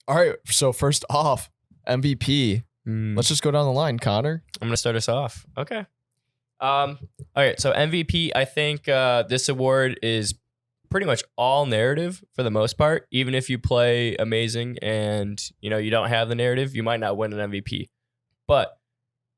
All right. So first off, MVP. Let's just go down the line, Connor. I'm gonna start us off. Okay. All right. So MVP, I think this award is pretty much all narrative for the most part. Even if you play amazing and you don't have the narrative, you might not win an MVP. But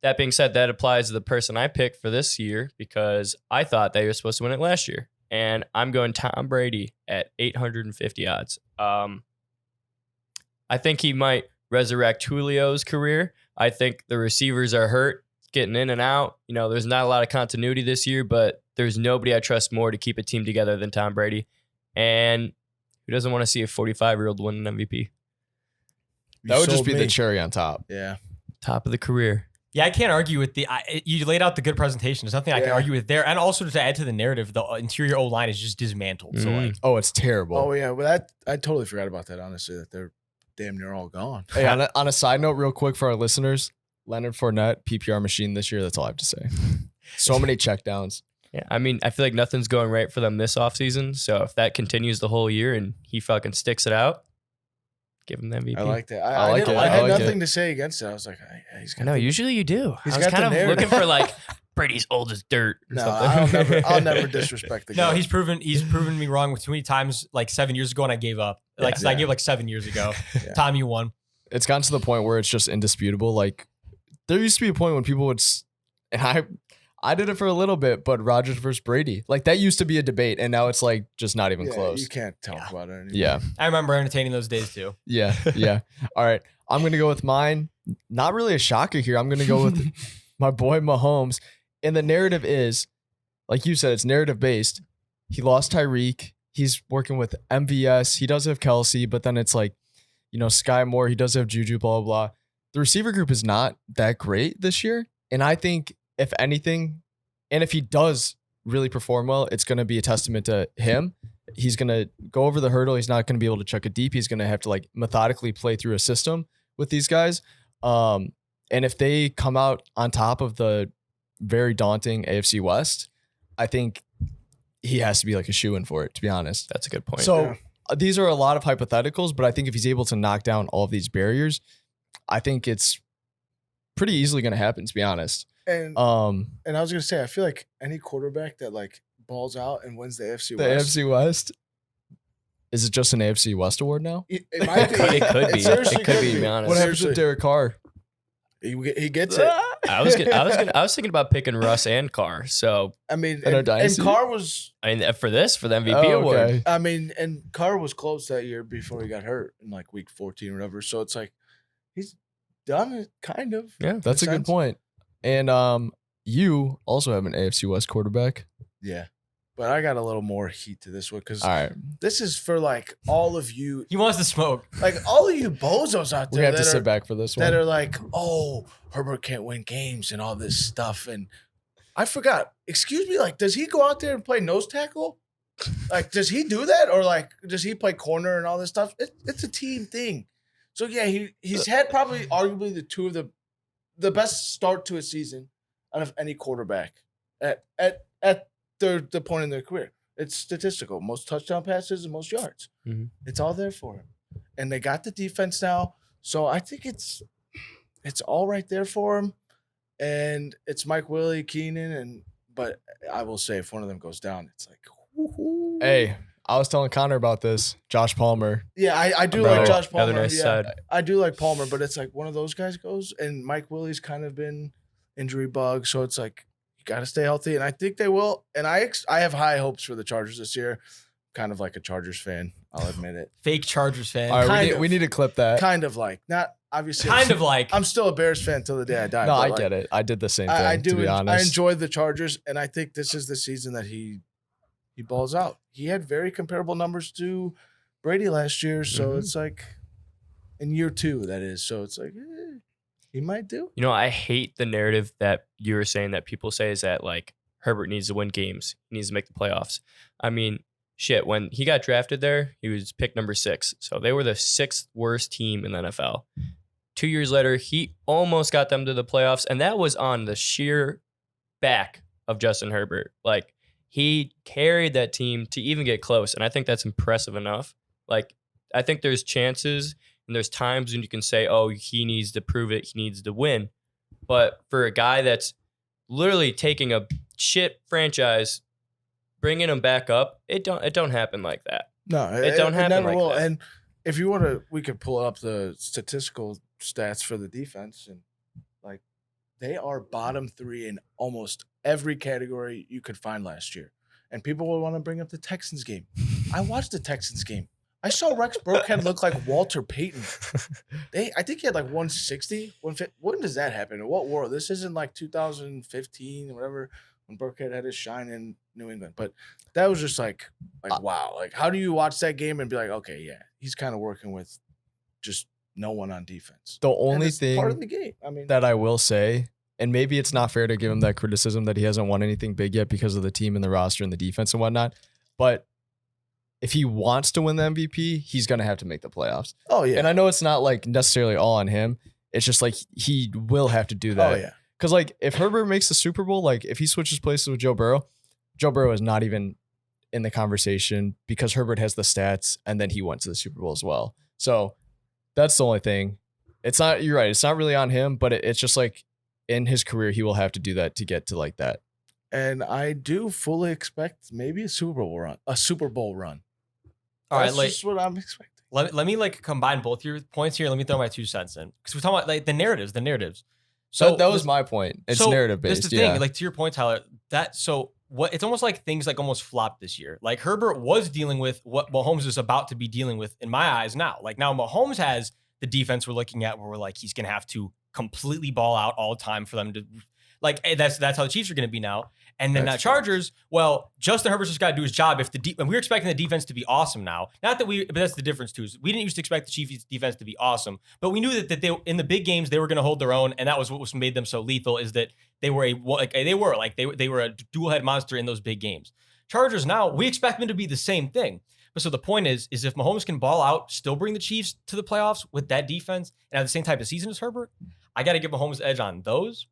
that being said, that applies to the person I picked for this year because I thought they were supposed to win it last year, and I'm going Tom Brady at 850 odds. I think he might resurrect Julio's career. I think the receivers are hurt, getting in and out. There's not a lot of continuity this year, but there's nobody I trust more to keep a team together than Tom Brady. And who doesn't want to see a 45-year-old win an MVP? That would just be the cherry on top. Yeah. Top of the career. Yeah, I can't argue with you laid out the good presentation. There's nothing I can argue with there. And also to add to the narrative, the interior O-line is just dismantled. So it's terrible. Oh yeah, well I totally forgot about that. Honestly, that they're damn near all gone. Hey, on a side note, real quick for our listeners, Leonard Fournette PPR machine this year. That's all I have to say. So many checkdowns. Yeah, I mean, I feel like nothing's going right for them this offseason. So if that continues the whole year and he fucking sticks it out, give him the MVP. I like that. I like it. I had like nothing to say against it. I was like, he's got. No, usually you do. He's I was got the kind of narrative. looking for like Brady's old as dirt. Or No, something. I'll never disrespect the guy. no, he's proven me wrong with too many times. Like 7 years ago, and I gave up. I gave like 7 years ago. Yeah. Tom, you won. It's gotten to the point where it's just indisputable. Like there used to be a point when people would, and I did it for a little bit, but Rodgers versus Brady, like that used to be a debate, and now it's like just not even close. You can't talk about it anymore. Yeah. I remember entertaining those days too. Yeah. All right. I'm going to go with mine. Not really a shocker here. I'm going to go with my boy Mahomes. And the narrative is, like you said, it's narrative based. He lost Tyreek. He's working with MVS. He does have Kelsey, but then it's like, Sky Moore. He does have Juju, blah, blah, blah. The receiver group is not that great this year. And I think if anything, and if he does really perform well, it's going to be a testament to him. He's going to go over the hurdle. He's not going to be able to chuck it deep. He's going to have to like methodically play through a system with these guys. And if they come out on top of the very daunting AFC West, I think he has to be like a shoo-in for it, to be honest. That's a good point. So these are a lot of hypotheticals, but I think if he's able to knock down all of these barriers, I think it's pretty easily going to happen, to be honest. And I was gonna say, I feel like any quarterback that like balls out and wins the AFC West. The AFC West. Is it just an AFC West award now? It might be. It could be. seriously It could be honest. What happens with Derek Carr? He gets it. I was thinking about picking Russ and Carr. So I mean, In our and dynasty? Carr was. for the MVP award. Okay. I mean, and Carr was close that year before he got hurt in like week 14 or whatever. So it's like he's done it, kind of. Yeah, That's a good point. And you also have an AFC West quarterback. Yeah. But I got a little more heat to this one because All right. this is for like all of you, He wants to smoke. like all of you bozos out We there have to sit back for this one. that are like, oh, Herbert can't win games and all this stuff. And I forgot, excuse me, like, does he go out there and play nose tackle? Like, does he do that? Or like, does he play corner and all this stuff? It's a team thing. So yeah, he's had probably arguably the two of the best start to a season out of any quarterback at the point in their career. It's statistical. Most touchdown passes and most yards. Mm-hmm. It's all there for him. And they got the defense now. So I think it's all right there for him. And it's Mike Willie, Keenan, but I will say if one of them goes down, it's like woo-hoo. Hey, I was telling Connor about this. Josh Palmer. Yeah, I do Bro, like Josh another Palmer. nice Yeah, side. I do like Palmer, but it's like one of those guys goes, and Mike Willie's kind of been injury bug, so it's like you got to stay healthy, and I think they will. And I have high hopes for the Chargers this year. Kind of like a Chargers fan, I'll admit it. Fake Chargers fan. All right, Kind we need to clip that. Kind of like, not obviously. Kind of like. I'm still a Bears fan till the day I die. No, but I like, get it. I did the same thing, I do. to be honest. I enjoy the Chargers, and I think this is the season that he balls out. He had very comparable numbers to Brady last year, so Mhm. it's like in year 2, that is. So it's like he might do. I hate the narrative that you were saying that people say is that like Herbert needs to win games. He needs to make the playoffs. I mean, shit, when he got drafted there, he was picked number 6. So they were the 6th worst team in the NFL. 2 years later, he almost got them to the playoffs, and that was on the sheer back of Justin Herbert. Like, he carried that team to even get close, and I think that's impressive enough. Like, I think there's chances and there's times when you can say, oh, he needs to prove it, he needs to win. But for a guy that's literally taking a shit franchise, bringing him back up, it don't happen like that. No, It don't happen never like will. that. And if you want to, we could pull up the statistical stats for the defense, and like they are bottom 3 in almost every category you could find last year. And people will want to bring up the Texans game. I watched the Texans game. I saw Rex Burkhead look like Walter Payton. I think he had like 160. When does that happen? In what world? This isn't like 2015 or whatever when Burkhead had his shine in New England. But that was just like wow. Like, how do you watch that game and be like, okay, yeah, he's kind of working with just no one on defense. The And only it's thing part of the game. I mean, that I will say, and maybe it's not fair to give him that criticism that he hasn't won anything big yet because of the team and the roster and the defense and whatnot, but if he wants to win the MVP, he's going to have to make the playoffs. oh yeah, And I know it's not like necessarily all on him. It's just like he will have to do that. oh yeah. Because like if Herbert makes the Super Bowl, like if he switches places with Joe Burrow is not even in the conversation because Herbert has the stats and then he went to the Super Bowl as well. So that's the only thing. It's not, you're right. It's not really on him, but it's just like in his career, he will have to do that to get to like that. And I do fully expect maybe a Super Bowl run. All right, That's like just what I'm expecting. let me like combine both your points here. Let me throw my 2 cents in because we're talking about like the narratives. So So that was my point. It's narrative based. That's the Yeah. thing. Like to your point, Tyler. What it's almost like things like almost flopped this year. Like Herbert was dealing with what Mahomes is about to be dealing with in my eyes now. Like now Mahomes has the defense we're looking at where we're like he's gonna have to completely ball out all the time for them to like that's how the Chiefs are gonna be now. And then That's that Chargers, well, Justin Herbert's just got to do his job. And we're expecting the defense to be awesome now. Not that but that's the difference too. Is we didn't used to expect the Chiefs defense to be awesome, but we knew that they in the big games they were going to hold their own, and that was what made them so lethal. Is that they were they were a dual head monster in those big games. Chargers now we expect them to be the same thing. But so the point is if Mahomes can ball out, still bring the Chiefs to the playoffs with that defense and have the same type of season as Herbert, I got to give Mahomes the edge on those.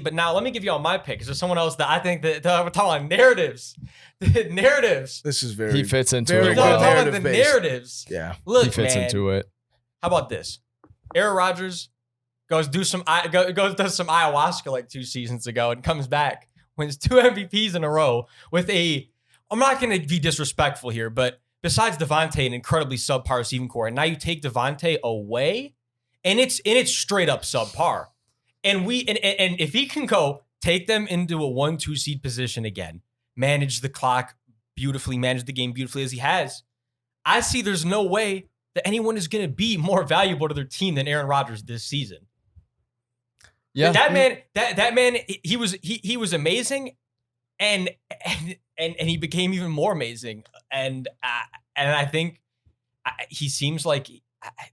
But now let me give you all my pick. Is there someone else that I think that we're talking about narratives? Narratives. This is very He fits into very it good well. Talking about the narrative-based. narratives. Yeah. Look, He fits man, into it. how about this? Aaron Rodgers goes does some ayahuasca like 2 seasons ago and comes back, wins 2 MVPs in a row with I'm not going to be disrespectful here, but besides Devontae, an incredibly subpar receiving core, and now you take Devontae away, and it's straight up subpar. And if he can go take them into a 1-2 seed position again, manage the clock beautifully, manage the game beautifully as he has, I see there's no way that anyone is going to be more valuable to their team than Aaron Rodgers this season. Yeah. That man, he was amazing, and he became even more amazing. And I think he seems like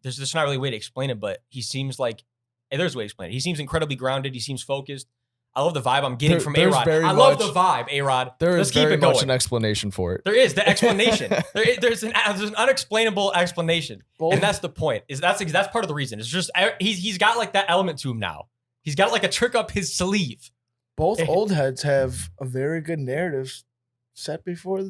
there's just not really a way to explain it, but he seems like there's a way to explain it. He seems incredibly grounded. He seems focused. I love the vibe I'm getting from there's A-Rod. very I love much- the vibe, A-Rod. There Let's is keep very it much going. an explanation for it. There is the explanation. There's an unexplainable explanation, Both- and that's the point. That's part of the reason. It's just he's got like that element to him now. He's got like a trick up his sleeve. Both old heads have a very good narrative set before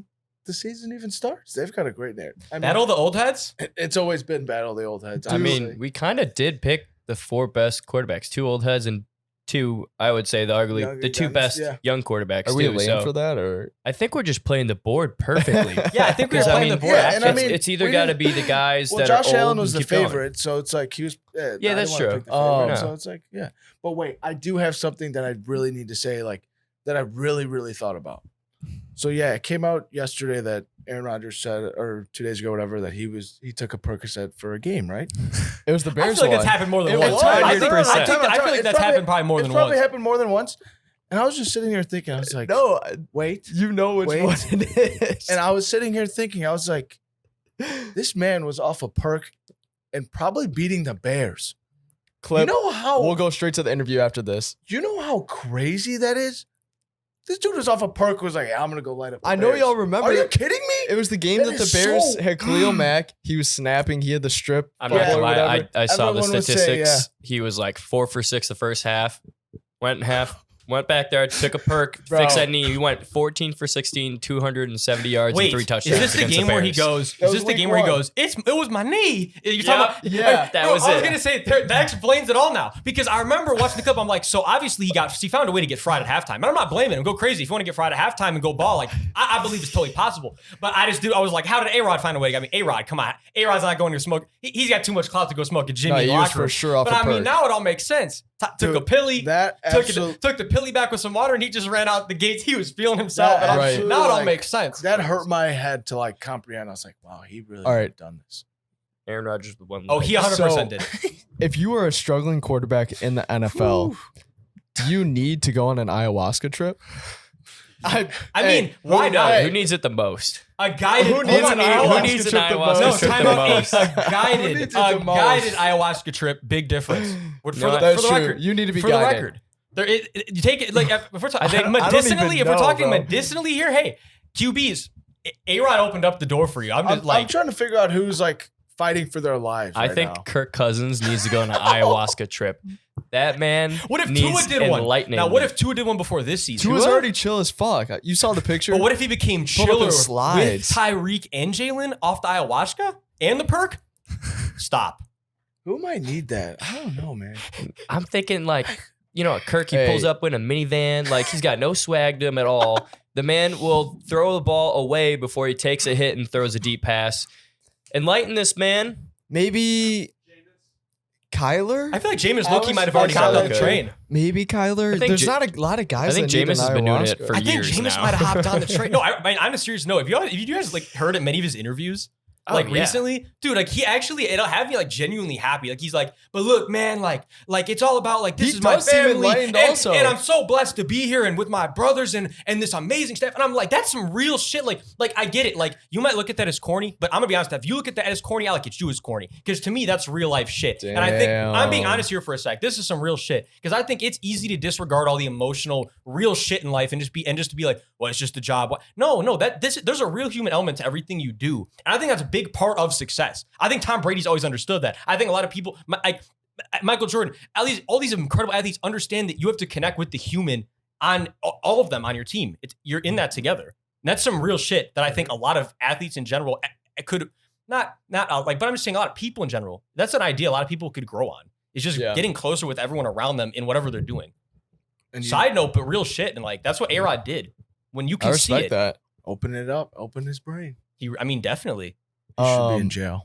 the season even starts. They've got a great narrative. I mean, Battle the old heads. it's always been battle the old heads. I mean, we kind of did pick the 4 best quarterbacks, 2 old heads and 2, I would say the 2 guns, best yeah. young quarterbacks. Are we too, laying so for that or? I think we're just playing the board perfectly. Yeah, I think we're 'Cause, playing the board. yeah, and actually. I mean, it's either we got to didn't- be the guys well, that Josh are old Allen was and the keep going. favorite, so it's like he was. I Yeah, didn't that's wanna true. pick the Oh, favorite, no. so it's like yeah. But wait, I do have something that I really need to say, like that I really, really thought about. So yeah, it came out yesterday that Aaron Rodgers said, or 2 days ago, whatever, that he took a Percocet for a game, right? It was the I Bears feel like one. it's happened more than It once. was. I feel 100%. like that's happened probably more It's than probably once. happened more than once. And I was just sitting here thinking, I was like, No, wait. you know which Wait. one it is. And I was sitting here thinking, I was like, this man was off a perk and probably beating the Bears. Clip. You know how We'll go straight to the interview after this. you know how crazy that is? This dude was off a perk, was like, I'm gonna go light up the I know Bears. y'all remember. Are you kidding me? It was the game That that the is Bears so- had Khalil Mack. He was snapping. He had the strip. I'm fumble not or gonna lie. whatever. I saw the Everyone would say, statistics. He was like 4 for 6 the first half. Went in half. Went back there, took a perk, Bro. fixed that knee. He went 14 for 16, 270 yards, Wait, and 3 touchdowns. is this the against game where he Bears. goes? That Is was this the week game where he one. goes? It was my knee. You're talking Yeah. about? Yeah. That Bro, was I was it. gonna say that explains it all now because I remember watching the clip. I'm like, so obviously he found a way to get fried at halftime. And I'm not blaming him. Go crazy if you want to get fried at halftime and go ball. Like I believe it's totally possible. But I was like, how did A-Rod find a way? I mean, A-Rod, come on, A-Rod's not going to smoke. He's got too much clout to go smoke a Jimmy No, in the he was locker room. for sure off But a I mean, perk. now it all makes sense. Took a Dude, pilly. That Took absolutely the pilly back with some water, and he just ran out the gates. He was feeling himself. That And Right. absolutely, now it all like, makes sense. that hurt my head to like comprehend. I was like, wow, he really All right. had done this. Aaron Rodgers would won. Oh, he 100% So- did. If you were a struggling quarterback in the NFL, do you need to go on an ayahuasca trip? I Hey, mean, why who- not? hey, Who needs it the most? A guided Who needs an Who ayahuasca needs an trip the ayahuasca most? No, trip time the out. most? A Who guided, needs it the most? ayahuasca trip, big difference. For No, the That's true. record, You need to be for the guided. record, you take it like if we're talking I don't even medicinally. If we're know, talking bro. medicinally here, hey, QBs, A-Rod opened up the door for you. I'm just I'm trying to figure out who's like fighting for their lives. I right think now. Kirk Cousins needs to go on an ayahuasca trip. That man what if needs Tua did one? enlightening. Now, what if Tua did one before this season? Tua's already chill as fuck. You saw the picture. But what if he became Pull up chiller his with slides. Tyreek and Jalen off the ayahuasca and the perk? Stop. Who might need that? I don't know, man. I'm thinking like, Kirk, he Hey. pulls up in a minivan, like he's got no swag to him at all. The man will throw the ball away before he takes a hit and throws a deep pass. Enlighten this man. Maybe Kyler? I feel like Jameis I Loki was might have already gotten on the thinking- train. Maybe Kyler. I think There's Ja- not a lot of guys. I think that need Jameis has an been doing it ayahuasca. for I think years Jameis now. might have hopped on the train. No, I mean, on a serious note, if you guys like heard at many of his interviews, like yeah. recently, dude, like he actually, it'll have me like genuinely happy. Like he's like, but look, man, like it's all about like this He is my does seem family, enlightened and, also. and I'm so blessed to be here and with my brothers and this amazing stuff. And I'm like, that's some real shit. Like I get it. Like you might look at that as corny, but I'm gonna be honest. If you look at that as corny, I look at you as corny because to me that's real life shit. And I think I'm being Damn. honest here for a sec. This is some real shit because I think it's easy to disregard all the emotional, real shit in life and just to be like, well, it's just a job. No, there's a real human element to everything you do, and I think that's a big part of success. I think Tom Brady's always understood that. I think a lot of people, Michael Jordan, all these incredible athletes understand that you have to connect with the human on all of them on your team. You're in that together. And that's some real shit that I think a lot of athletes in general could not like, but I'm just saying a lot of people in general. That's an idea a lot of people could grow on. It's just Yeah. getting closer with everyone around them in whatever they're doing. And you Side note, but real shit, and like that's what A-Rod did. When you I can see respect it, that. open it up, open his brain. definitely. He should be Um, in jail.